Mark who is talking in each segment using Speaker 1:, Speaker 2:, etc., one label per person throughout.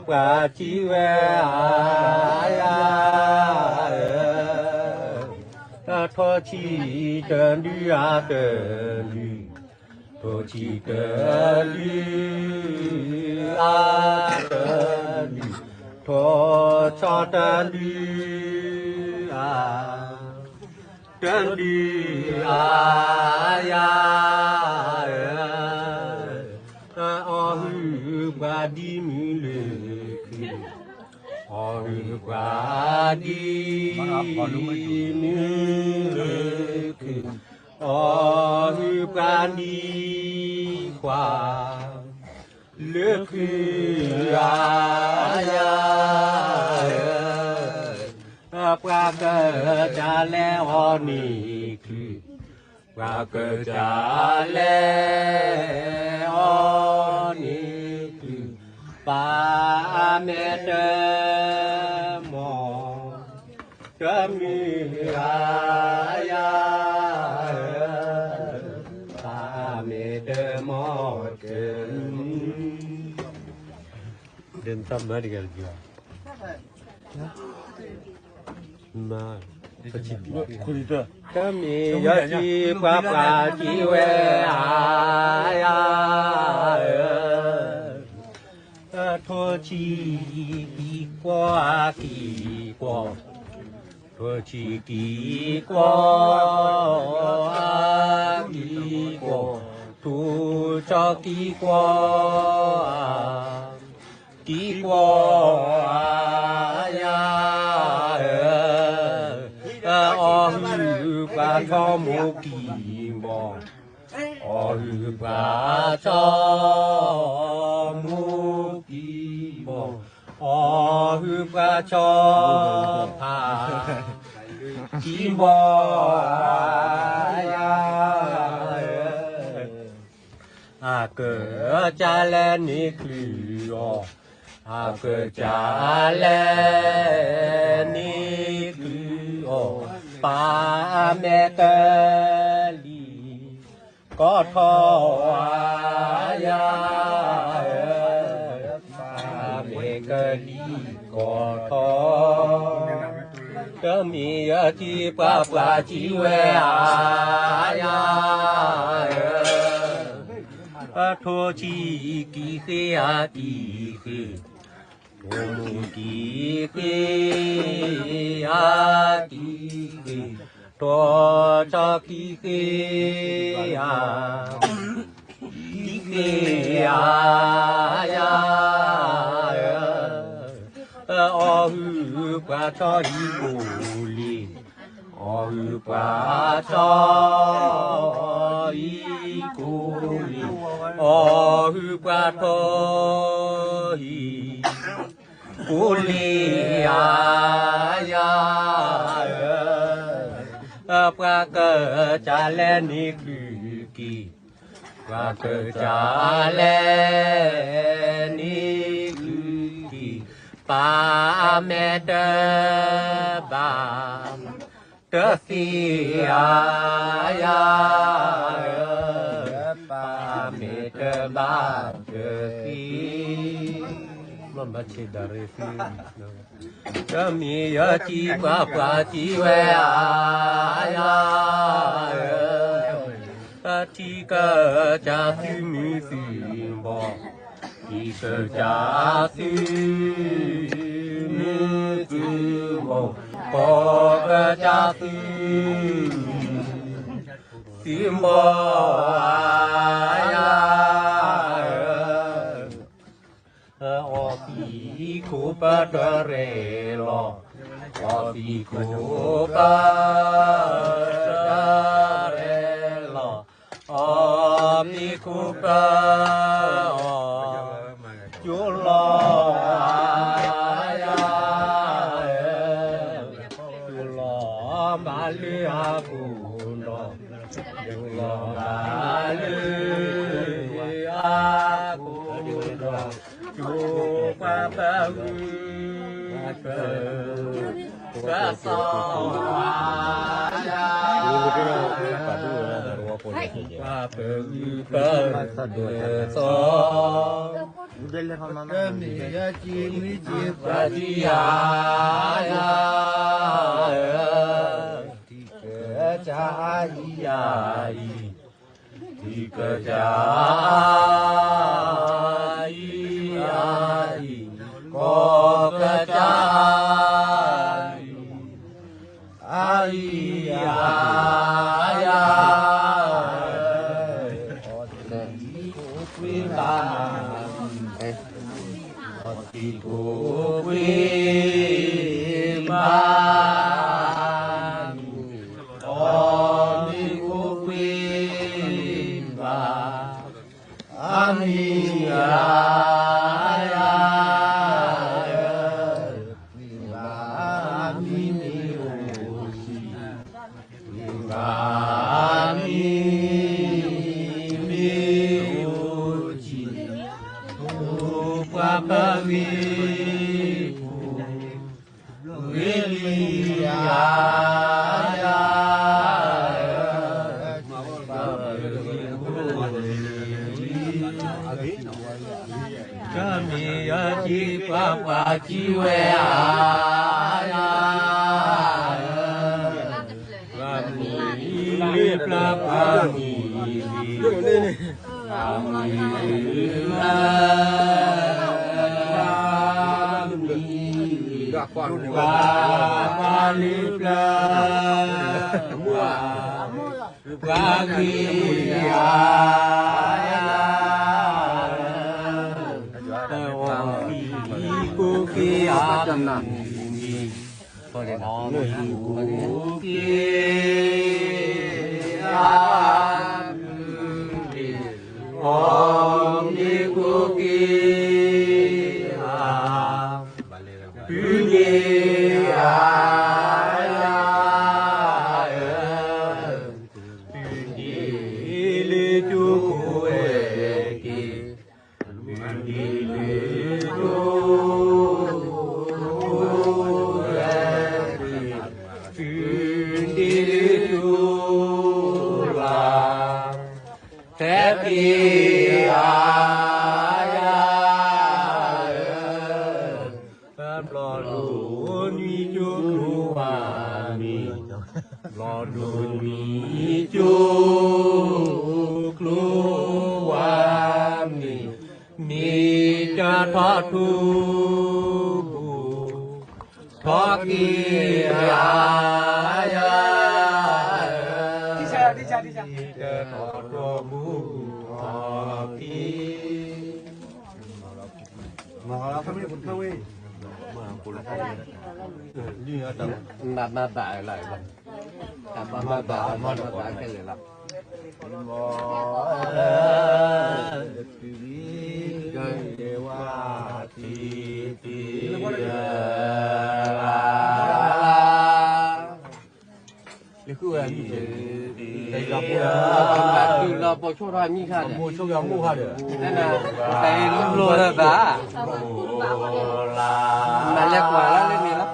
Speaker 1: ปะจีเวอทอชีเดินดีอาเดินดีทอชีเดินดีอาเดินดีทอชอเดินดีอาเดินดีอายาบาดีมิเลคีบาดีมิเลคีบาดีควาเลคีอายาปรากฏแล้วนี่คือปรากฏแล้วนี่คือปาเมตมอจมีอายาปาเมตมอเกินเดินตามมาดีกันจ้ะมาคุณดิก็มียาจีปะปะจีเวอายาทอชีกีกว่ากีกว่าทอชีกีกว่ากีกว่าทูจอกีกว่ากีกว่ายาปะทอมุกีบอปะทอมุกีบปะทอพากีบยาเกิดจะแลนี่คือเกิดจะแลนี่คือปาเมตลีก็ทอยาปาเมตลีก็ทอก็มีจีปะปะจีเวอายาทอชีกีเสียกีคือโอมุกีกีอากีกีตัวชากีกีอากีกีอายาปะชอฮีกุลีปะชอฮีกุลีปะทอฮีกุลีอายาปะเกจาเลนิคือกีปะเกจาเลนิคือกีปาเมตบาเตสีอายาปาเมตบาเตสีมันมาเชดารีฟีจะมีจีปะปะจีเวอายาทีก็จะซื้อมีสิบทีก็จะซื้อมีสิบก็จะซื้อสิบอายาปีคูปะดเรลปีคูปะเรลปีคูปะจุลายาจุลมาลีอากุนจุลมาลีอากุนจุปะปะกะสอยาปะปะปะสอ mi ya chi mi chi pa ti ya ya ti ka cha ya ti ka cha ya ko ka cha ai ya ya quy ba thì cô quy ba đi cô quy ba ami ya ya ba ami mi ba ami Papa vi really ya kami ya ji papa ji we kami papa Mà lại lại mà cái gì lắm là bộ số ra mi khai bộ số ra mua khai được nên là đây luôn là bà mà lẹ quá là lên này lắm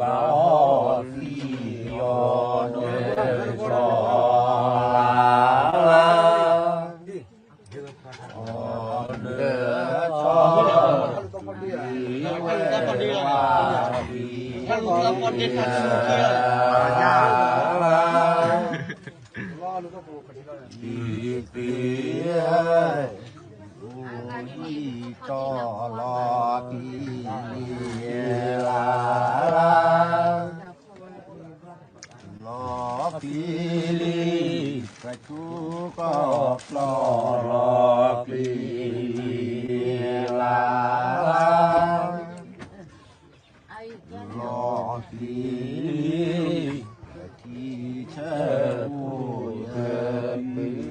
Speaker 1: Wow. ลีกระชูก็ปลอกลีลาหลอกลีที่เชิญผู้เยินมือ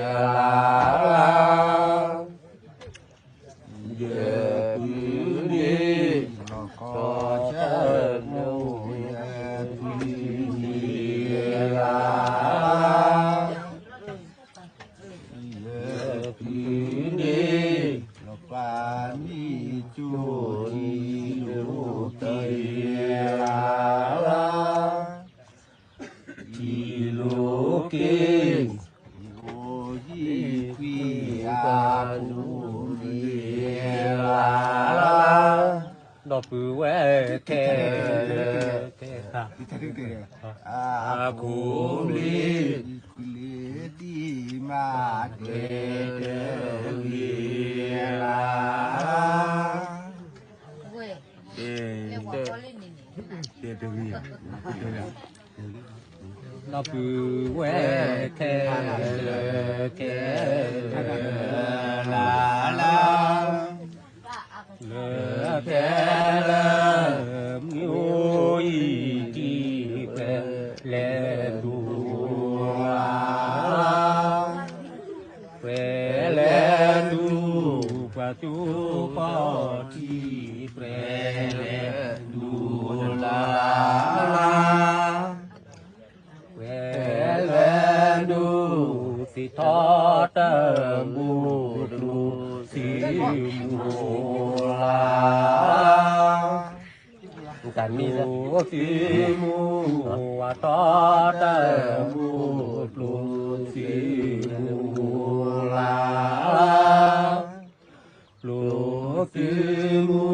Speaker 1: ลาเยือมือนี้ก็เชิญผู้เยินมือลาเยือมือนี้ปานิจุนีลูกเตลาอีลูกเกโอยีคุยอานุเดียลาดอกปือแวแค่อาคูลีลีดีมาเดลีลาเราคือแหวกแค่แค่ลาลาเลแค่ลามิโอจีแปเลดูแปเลดูปะจูปอทีแปเลดูลาสิทอดบูดูสิมูลาการมีนะสิมูว่าทอดบูดูสิมูลาลูสิมู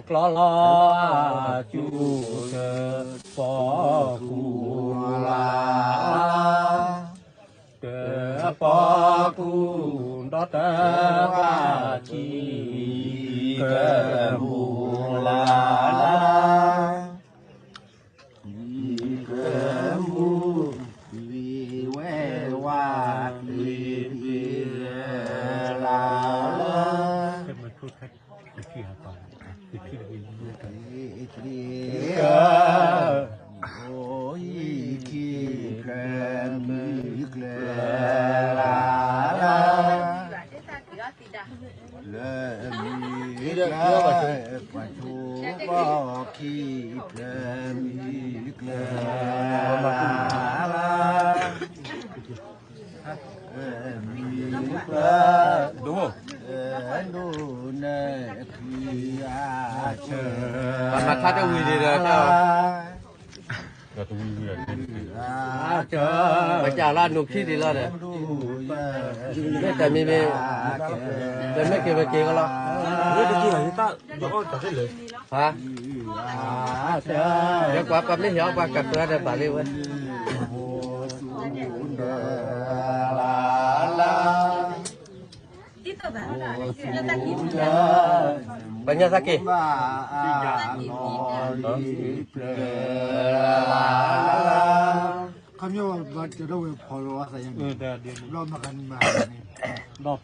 Speaker 1: กลอลอจูเธอปอกูลาปอกูดอตบาชีเกบูลาลาเกบูวีเววาลีลาลาเป็นมันพูดแค่ที่หาตอนที่เราอยู่กันโอ้ยqui crème le mi pa chu ba ki crème đúng không? Mặt phát cái gì rồi sao? Bây giờ là nụ khi thì là đấy. Bây giờ mình mấy cái có lo. Mấy cái gì ta nó có cái gì? Hả? Nếu qua mấy hiểu qua cặp ra để bảo lưu ấy. Banyak sakit. Kami buat jodoh follow saya. Belum makan makan. Dok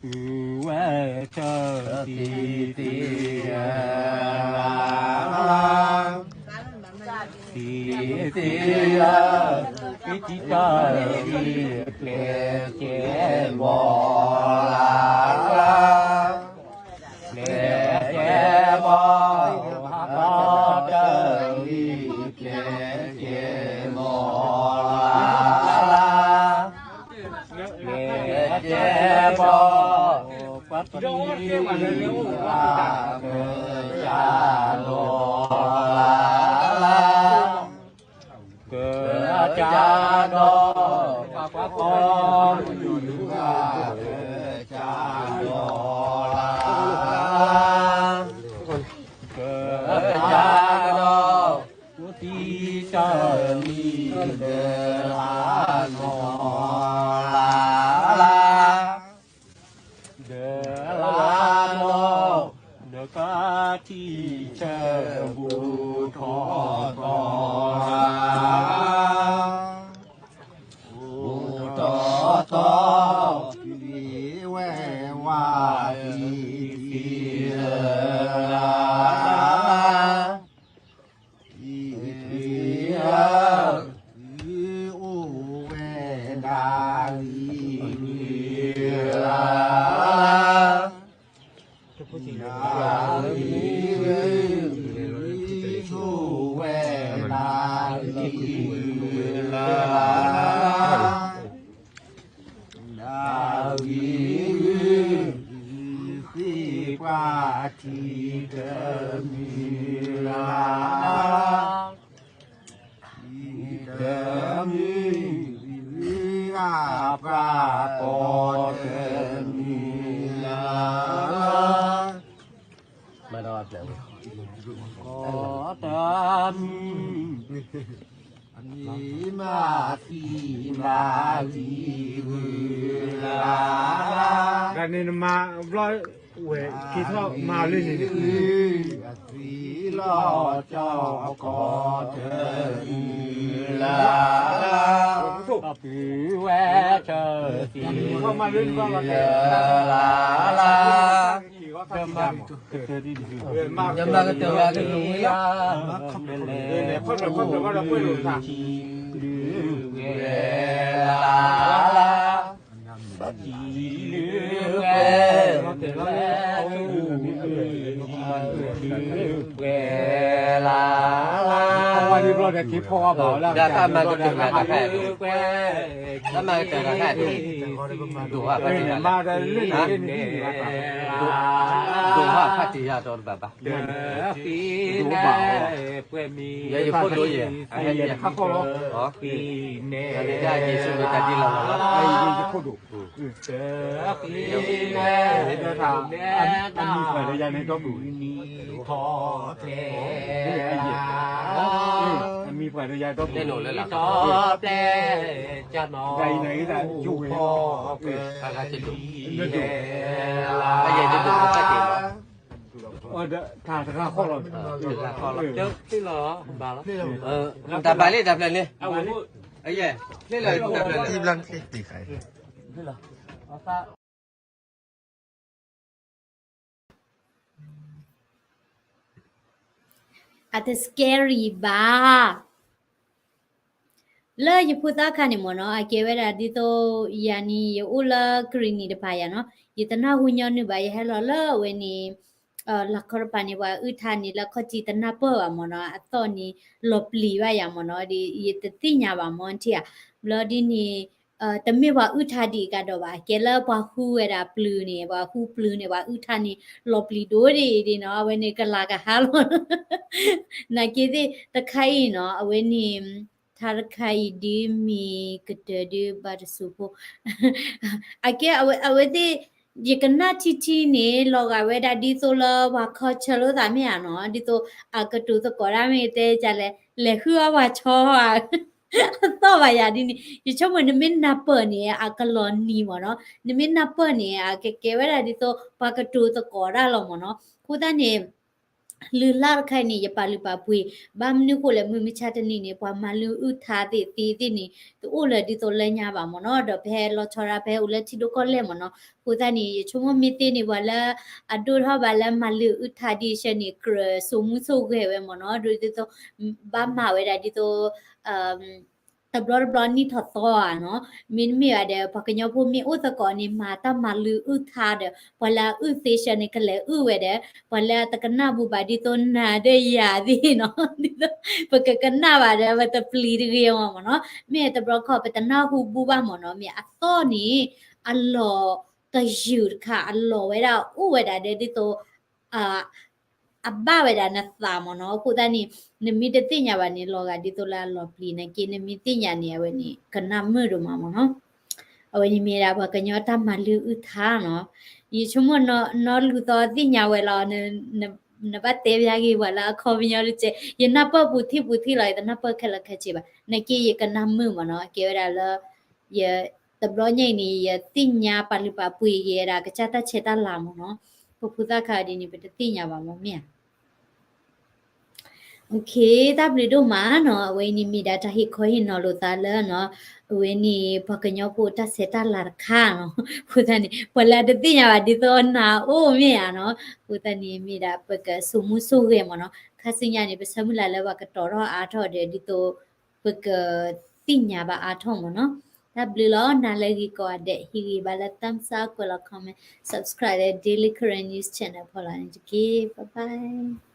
Speaker 1: ที่เชบูทอ la la vi si qua thi de mi la de mi a pa po de mi laมาดอดแล้วก็ตามมาสีมาสีเวลา
Speaker 2: กันนี่มาบล้อยเวคิดว่ามาเล่นนี่
Speaker 1: สีลอเจ้าก็เธอลาปีแวเธอสี
Speaker 2: เข้ามาเล่นก็มา
Speaker 1: ลาลา
Speaker 2: ยังมาก็เจอกันอยู่เนี่ยเนี่ยคนเราว่าเราไม่รู้ทาง
Speaker 1: เวลาลาจีเวเวลาลา
Speaker 2: วันนี้เราได้คิดพอเปล่าแล้ว
Speaker 1: จะทำมาก็ถึงแล้วแค่ถ้ามาเจอกันแค่ดูว่า
Speaker 2: มาได้เล่นนี่
Speaker 1: ดูว่าพัทยาโดนแบบดูบ่าวอย่าอยู่พูดดูอย่าอย่าข้าพ่ออ๋ออย่าได้ยินสุดแต่ที่เรา
Speaker 2: ไอ้ยี่จะพูดดูเดี๋ยวถามอันมีฝ่ายระยะในก็ดู
Speaker 1: พอเพล
Speaker 2: มันมีฝ่ายระยะก็
Speaker 1: ได้หนูเลยล่ะต่อเพลจะนอน
Speaker 2: ใจไหนแต่อยู่พอ
Speaker 1: อะไรจะดูไอ้ยัยจะดูก็ติดหรอ
Speaker 2: ถ้าข้าข้อเรา
Speaker 1: ถึงละข้อเราเจ้าที่หรอบาแล้วแต่ไปเลยแต่เพลเลยไอ้ยัยเล่นเลยแต่เพล
Speaker 3: ที่รังตีไข่
Speaker 1: นี่เหรอ
Speaker 4: at the scary ba la you put that kind of no I gave it at dito yani ula green de pa ya no yitana hunyo ni ba ya hello la when ni la kor pa ni wa utha ni la khoji tana pa wa mo no ato ni lopli ba ya mo no di yit ti nya ba mo ti ya bloody ni တမစ်ပါဥထာဒီကတော့ပါကဲလာပါဟူရတာပလူနေပါဟူပလူနေပါဥထာနေလော်ပလီဒိုဒီနော်အဝဲနေကလာကဟာလို့နာကေဒီတခိုင်နော်အဝဲနေသာခိုင်ဒီမီကတဒီဘာဆူပိုအကေအဝဲဒီဒီကနာတီတီနေလောကဝဲဒါဒီဆိုလာဘာခေါ်ချလို့တာမြာနော်ဒီဆိုအကတူစကောရမေတဲကြလဲလေခူအဝါချောဟာတော့ပါရဒီဒီချုံမနမင်းနပနေအကလောနီမနော်နမင်းနပနေအကကဲဝရဒီတော့ဘာကတူတကောရလောမနော်ခုတနေလူလာခိုင်နေရပါလူပါပွေဘာမနုကိုလည်းမမချတနေနေပွာမလူဥထားတဲ့တီးတဲ့နေတူလေဒီတော့လဲညာပါမနော်တော့ဘဲလောချောရဘဲဦးလက်တီတို့ကလဲမနော်ခုတနေချုံမမီတဲ့နေပါလားအဒူဟဘာလားမလူဥထားဒီရှနေကရဆုမှုဆုခဲ့ပဲမနော်ဒီတော့ဘာမဝဲဒါဒီတော့ตบลอนี่ถอดตัวเนาะมินมีอะไรพอกญอผู้มีอุตกรนี่มาตามาลืออุทาเดพอละอุเซชันนี่ก็เลยเวเดพอละตะกนาบุบาดิตนนาเดยาดิเนาะดิปกกนาบาเดว่าตะปลีเรียวเนาะมีตบลขอไปตะนาหูบุบาหมอเนาะมีอัตโตนี่อัลลอฮ์ตะยูดค่ะอัลลอฮ์เวดาเวดาเดดิโตabba weda na thamo no ku tani ne mi de tinya ba ni loga di to la lo pli na ki ne mi tinya ni awe ni kana mu do ma mo no awe ni mi ra ba ka nyo ta ma lu u tha no yi chumo no lu to tinya we la ne ba te bya gi wa la kho bi nyo lu che ye na pa bu thi la da na pa kha la kha che ba ne ki ye kana mu mo no ke ra la ye ta blo nyai ni ye tinya pa lu pa pui ye ra ka cha ta che ta la mo noพุทธคาดีนี่เป็นติญาบามอเมียโอเคตับลิโดมาเนาะเวนี่มีดาตาฮิคอยนอโลตาเลเนาะเวนี่ปะกะญอโปตาเซตาลาคาเนาะพุทธนี่ปะลาดติญาบาดิโตนาโอเมียเนาะพุทธนี่มีดาปะกะสุมุสุเกมเนาะคาสิญานี่เปสมุลาเลบะกะตอรออาทอเดดิโตปะกะติญาบาอาทอมเนาะTablo na lagi ko ade higi balatam sa ko la comment subscribe daily current news channel phola ni ki bye bye